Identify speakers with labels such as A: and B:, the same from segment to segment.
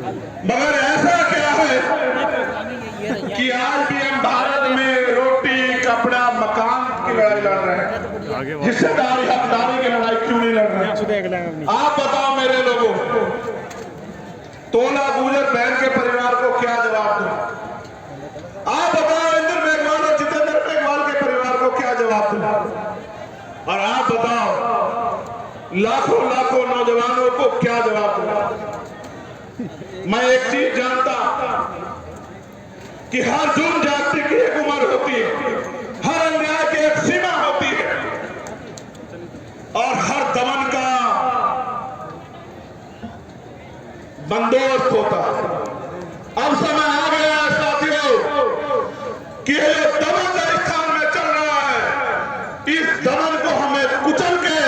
A: मगर ऐसा क्या है कि आज भी हम भारत में रोटी कपड़ा मकान की लड़ाई लड़ रहे हैं, हिस्सेदारी हकदारी की लड़ाई क्यों नहीं लड़ रहे हैं? आप बताओ मेरे लोगों, तोला गुजर बहन के परिवार को क्या जवाब दूं? आप बताओ इंद्र मेघवाल और जितेंद्र मेघवाल के परिवार को क्या जवाब दूं? और आप बताओ लाखों लाखों नौजवानों को क्या जवाब दूं? मैं एक चीज जानता कि हर जुर्म जाति की एक उम्र होती है, हर अन्याय की एक सीमा होती है और हर दमन का बंदोबस्त होता है। अब समय आ गया है साथियों कि ये दमन राजस्थान में चल रहा है, इस दमन को हमें कुचल के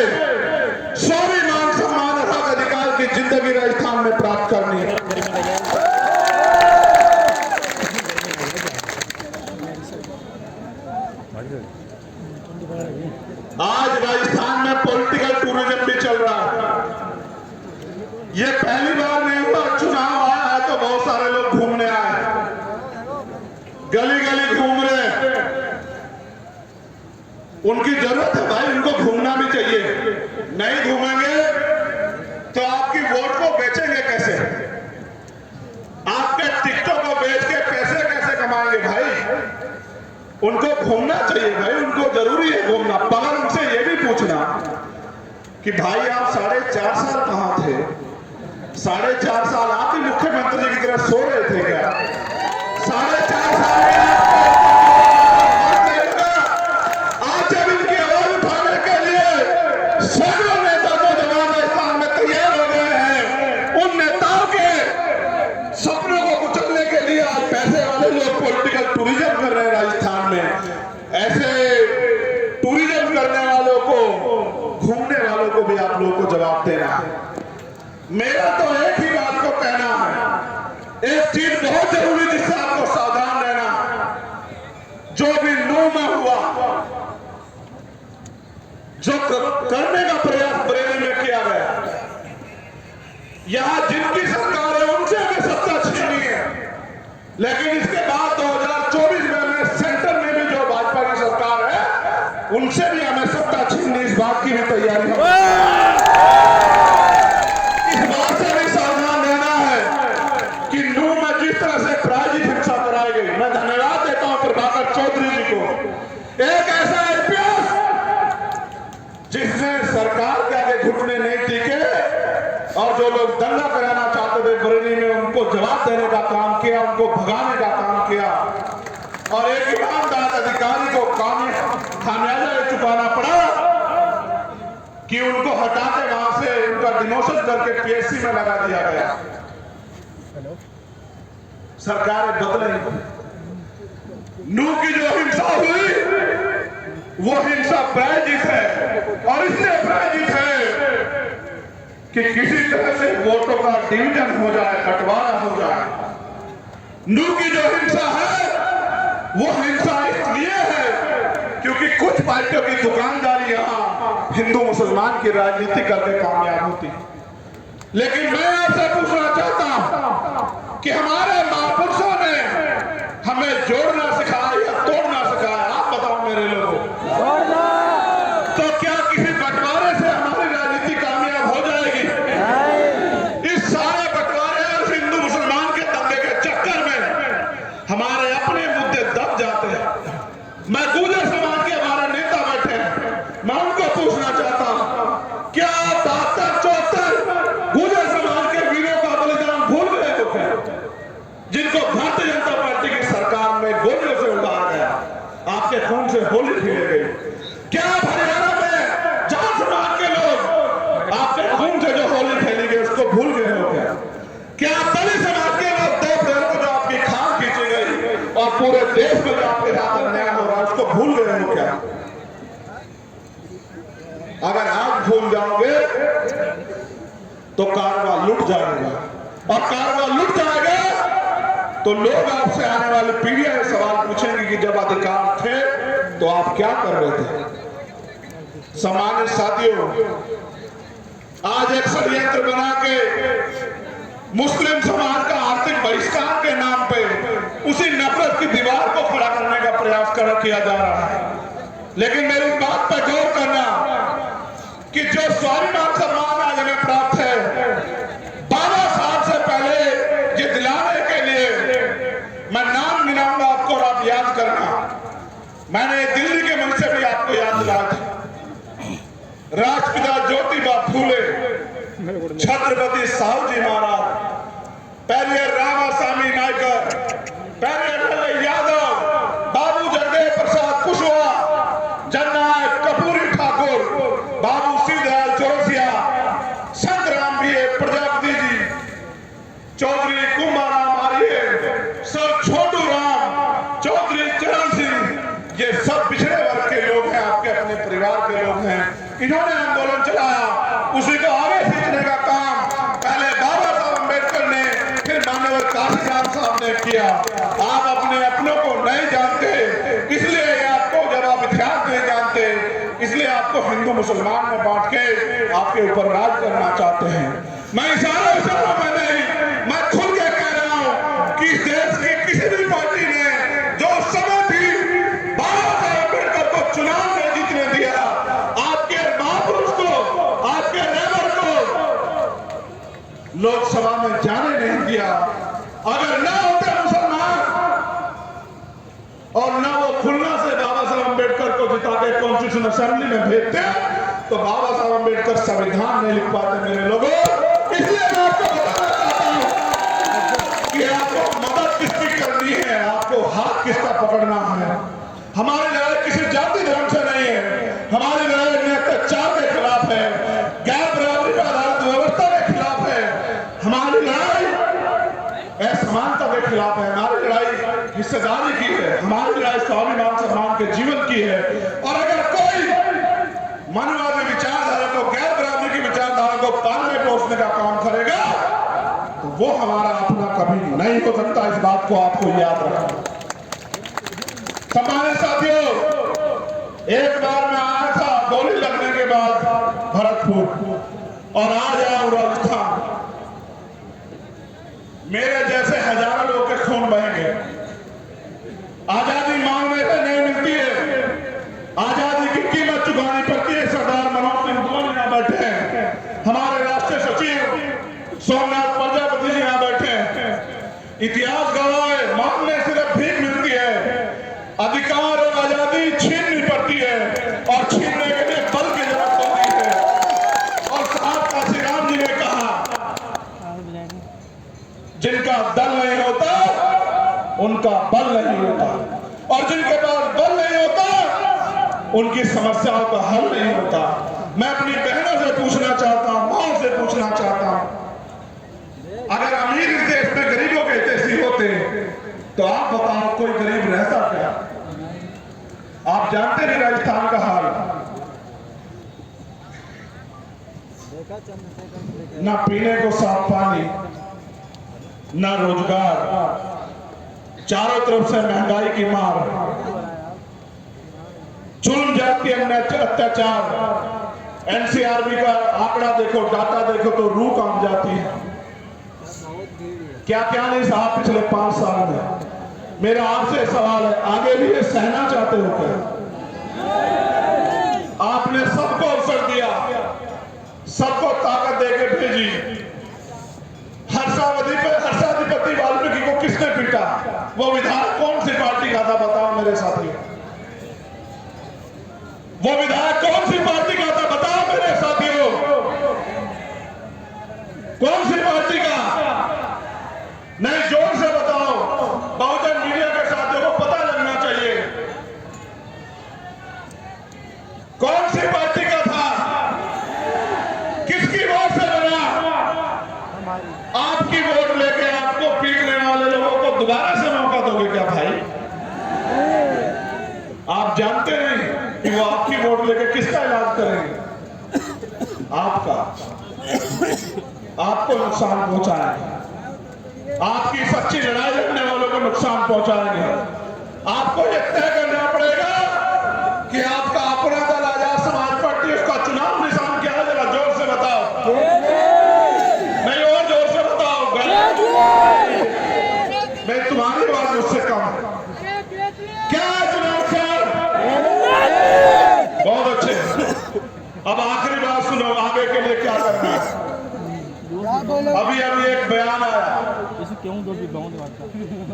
A: स्वाभिमान सम्मान और हक अधिकार की जिंदगी राजस्थान में प्राप्त करनी है। आज राजस्थान में पॉलिटिकल टूरिज्म भी चल रहा है। ये पहली बार नहीं हुआ, चुनाव आया है तो बहुत सारे लोग घूमने आए, गली गली घूम रहे। उनकी जरूरत है भाई, उनको घूमना भी चाहिए। नहीं घूमेंगे तो आपकी वोट को बेचेंगे कैसे? आपके टिकटों को बेच के पैसे कैसे कमाएंगे भाई? उनको घूमना चाहिए भाई, उनको जरूरी है घूमना। मगर उनसे ये भी पूछना कि भाई आप 4.5 साल कहां थे? 4.5 साल आप ही मुख्यमंत्री की तरह सो रहे थे क्या? 4.5 साल आज जब इनकी आवाज उठाने के लिए सैकड़ों नेता नौजवान राजस्थान में तैयार हो गए हैं, उन नेताओं के सपनों को कुचलने के लिए आज पैसे वाले लोग पॉलिटिकल टूरिज्म कर रहे हैं राजस्थान में। ऐसे टूरिज्म करने वालों को, घूमने वालों को भी आप लोगों को जवाब देना है। मेरा तो एक ही बात को कहना है, एक चीज बहुत जरूरी जिससे आपको सावधान रहना, जो भी नौ में हुआ, जो करने का प्रयास बरेली में किया गया, यहां जिनकी सरकार है उनसे हमें सत्ता छीनी है, लेकिन इसके बाद 2024 में सेंटर में भी जो भाजपा की सरकार है उनसे भी हमें सत्ता छीननी, इस बात की भी तैयारी है। इस बात से भी सावधान रहना है कि नूह में जिस तरह से प्रायोजित हिंसा कराई गई, मैं धन्यवाद देता हूं प्रभाकर चौधरी जी को, एक ऐसा आईपीएस जिसने सरकार के आगे घुटने नहीं टिके और जो लोग दंगा कराना चाहते थे बरेली में, उनको जवाब देने का काम किया, उनको भगाने का काम किया और एक ईमानदार अधिकारी को खामियाजा ये चुकाना पड़ा कि उनको हटा के वहां से उनका डिमोशन करके पीएससी में लगा दिया गया। सरकारें बदलेंगी। नूह की जो हिंसा हुई वो हिंसा प्रायोजित है और इसलिए प्रायोजित है कि किसी तरह से वोटों का डिवीजन हो जाए, बंटवारा हो जाए। नूह की जो हिंसा है वो हिंसा इसलिए है क्योंकि कुछ पार्टियों की दुकानदारी यहां हिंदू मुसलमान की राजनीति करके कामयाब होती है। लेकिन मैं आपसे पूछना चाहता हूं कि हमारे महापुरुषों ने हमें जोड़ना सिखाया या तोड़ना सिखाया? आप बताओ मेरे लोगों, तो क्या किसी बंटवारे से हमारी राजनीति कामयाब हो जाएगी? इस सारे बंटवारे और हिंदू मुसलमान के दंगे के चक्कर में हमारे अपने मुद्दे दब जाते हैं। मैं गुजर समाज के हमारे नेता बैठे हैं, मैं उनको पूछना चाहता हूं, क्या 72-74 गुजर समाज के वीरों का बलिदान भूल गए हो क्या? जिनको भारतीय जनता पार्टी की सरकार में गोलियों से उड़ाया गया, आपके खून से होली खेली गई। क्या हरियाणा में जाट समाज के लोग आपके खून से जो होली खेली गई उसको भूल गए हो क्या? क्या दलित समाज के लोग 2 अप्रैल को जो आपकी खान खींची गई और पूरे देश में जो आपके साथ अन्याय हो रहा है उसको भूल गए हो क्या? अगर आप भूल जाओगे तो कारवा लुट जाएगा और कारवा लुट जाएगा तो लोग आपसे, आने वाली पीढ़ियां ये सवाल पूछेंगे कि जब अधिकार थे तो आप क्या कर रहे थे? सम्मानित साथियों, आज एक षड्यंत्र बना के मुस्लिम समाज का आर्थिक बहिष्कार के नाम पे उसी नफरत की दीवार को खड़ा करने का प्रयास किया जा रहा है। लेकिन मेरी बात पर गौर करना कि जो स्वाभिमान सम्मान आज हमें प्राप्त है, 12 साल से पहले ये दिलाने के लिए मैं नाम गिनाऊंगा आपको और आप याद करना। मैंने दिल्ली के मंच से भी आपको याद दिलाया था। राष्ट्रपिता ज्योतिबा फूले, छत्रपति साहू जी महाराज, पेरियर रामास्वामी नायकर, पेरियर यादव, बाबू जगदेव प्रसाद कुशवाहा, जननायक कर्पूरी ठाकुर, बाबू सीधराज चौरसिया, संग्राम भी प्रजापति जी, चौधरी कुंभाराम आर्य, सर छोटू राम, चौधरी चरण सिंह, ये सब पिछड़े वर्ग के लोग हैं, आपके अपने परिवार के लोग हैं। इन्होंने आंदोलन चलाया, उसी को आगे खींचने का काम पहले बाबा साहब अम्बेडकर ने, फिर माननीय काशीराम साहब ने किया। आप अपने अपनों को नहीं जानते, इसलिए आपको, जब आप इतिहास नहीं जानते, इसलिए आपको हिंदू मुसलमान में बांट के आपके ऊपर राज करना चाहते हैं। मैं इशारों में नहीं, मैं खुल के कह रहा हूं कि इस देश की किसी भी पार्टी ने जो समय भी बाबा साहब अम्बेडकर को चुनाव में जीतने दिया, आपके महापुरुष को, आपके रेबर को लोकसभा में जाने नहीं दिया। अगर ना होते मुसलमान और ना वो खुलना से बाबा साहब अम्बेडकर को जिता के कॉन्स्टिट्यूशन असेंबली में भेजते, तो बाबा साहब अम्बेडकर संविधान नहीं लिख पाते। मेरे लोगों, इसलिए मैं आपको बताना चाहता हूं कि आपको मदद किसकी करनी है, आपको हाथ किसका पकड़ना है। हमारी लड़ाई किसी जाति धर्म से नहीं है, हमारी लड़ाई अत्याचार के खिलाफ है, गैर बराबरी पर आधारित व्यवस्था के खिलाफ है, हमारी लड़ाई असमानता के खिलाफ है, हमारी लड़ाई हिस्सेदारी की है, हमारी लड़ाई स्वाभिमान सम्मान के जीवन की है। और अगर कोई मनवादी विचारधारा को, गैर बराबरी की विचारधारा को पालने पोषने का काम करेगा, तो वो हमारा अपना कभी नहीं हो सकता। इस बात को आपको याद रखना। सम्मानित साथियों, एक बार मैं आया था गोली लगने के बाद भरतपुर, और आज आया हूं राजस्थान। मेरे जैसे हजारों लोग के खून बहेंगे। आजादी मांगने से नहीं मिलती है, आजादी की कीमत चुकानी पड़ती है। सरदार मनोज सिंह धोनी यहां बैठे हैं, हमारे राष्ट्रीय सचिव सोमनाथ प्रजापति जी यहां बैठे हैं। इतिहास गवाह है, मांगने सिर्फ भीख मिलती है, अधिकार और आजादी छीननी पड़ती है, और छीनने के लिए बल की जरूरत होती है। और साहब काशीराम जी ने कहा, जिनका दल नहीं होता उनका बल नहीं होता, और जिनके पास बल नहीं होता उनकी समस्याओं का हल नहीं होता। मैं अपनी बहनों से पूछना चाहता हूं, मां से पूछना चाहता हूं, अगर अमीर इस देश में गरीबों के जैसी होते तो आप बताओ कोई गरीब रहता क्या? आप जानते नहीं राजस्थान का हाल, ना पीने को साफ पानी, ना रोजगार, चारों तरफ से महंगाई की मार, जुल्म जाति अत्याचार। एनसीआरबी का आंकड़ा देखो, डाटा देखो तो रूह कांप जाती है। क्या क्या नहीं साहब पिछले 5 साल में। मेरा आपसे सवाल है, आगे भी ये सहना चाहते हो क्या? आपने सबको अवसर दिया, सबको ताकत देकर भेजी। हर्षाधिपति वाल्मीकि को किसने पीटा? वो विधायक कौन सी पार्टी का था बताओ मेरे साथियों? वो विधायक कौन सी पार्टी का था बताओ मेरे साथियों? कौन सी पार्टी का? नहीं, जोर से बताओ। बहुजन मीडिया के साथियों को पता लगना चाहिए कौन सी पार्टी का था, किसकी वोट से बना। आपकी वोट लेके आपको पीटने वाले लोगों को दोबारा से मौका दोगे क्या भाई? आप जानते नहीं कि वो आपकी वोट लेके किसका इलाज करेंगे? आपका, आपको नुकसान पहुंचाएंगे, आपकी सच्ची लड़ाई लड़ने वालों को नुकसान पहुंचाएंगे। आपको यह तय करना पड़ेगा कि आपका अपना दल आजाद समाज पार्टी, उसका चुनाव निशान क्या है? जरा जोर से बताओ, नहीं और जोर से बताओ।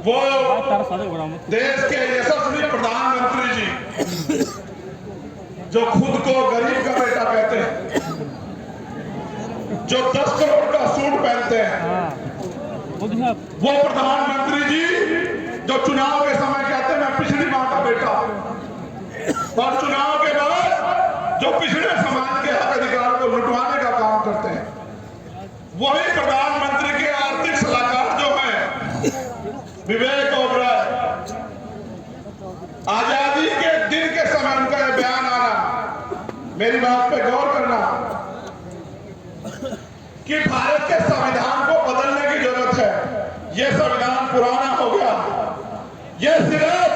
A: वो देश के यशस्वी प्रधानमंत्री जी जो खुद को गरीब का बेटा कहते हैं, जो 10 करोड़ का सूट पहनते हैं, वो प्रधानमंत्री जी जो चुनाव के समय कहते हैं मैं पिछड़ी मां का बेटा, और चुनाव के बाद जो पिछड़े समाज के हक अधिकार को लुटवाने का काम करते हैं, वही प्रधानमंत्री के आर्थिक सलाहकार जो है विवेक ओबराय, आजादी के दिन के समय उनका यह बयान आना, मेरी बात पे गौर करना कि भारत के संविधान को बदलने की जरूरत है। यह संविधान पुराना हो गया, यह सिर्फ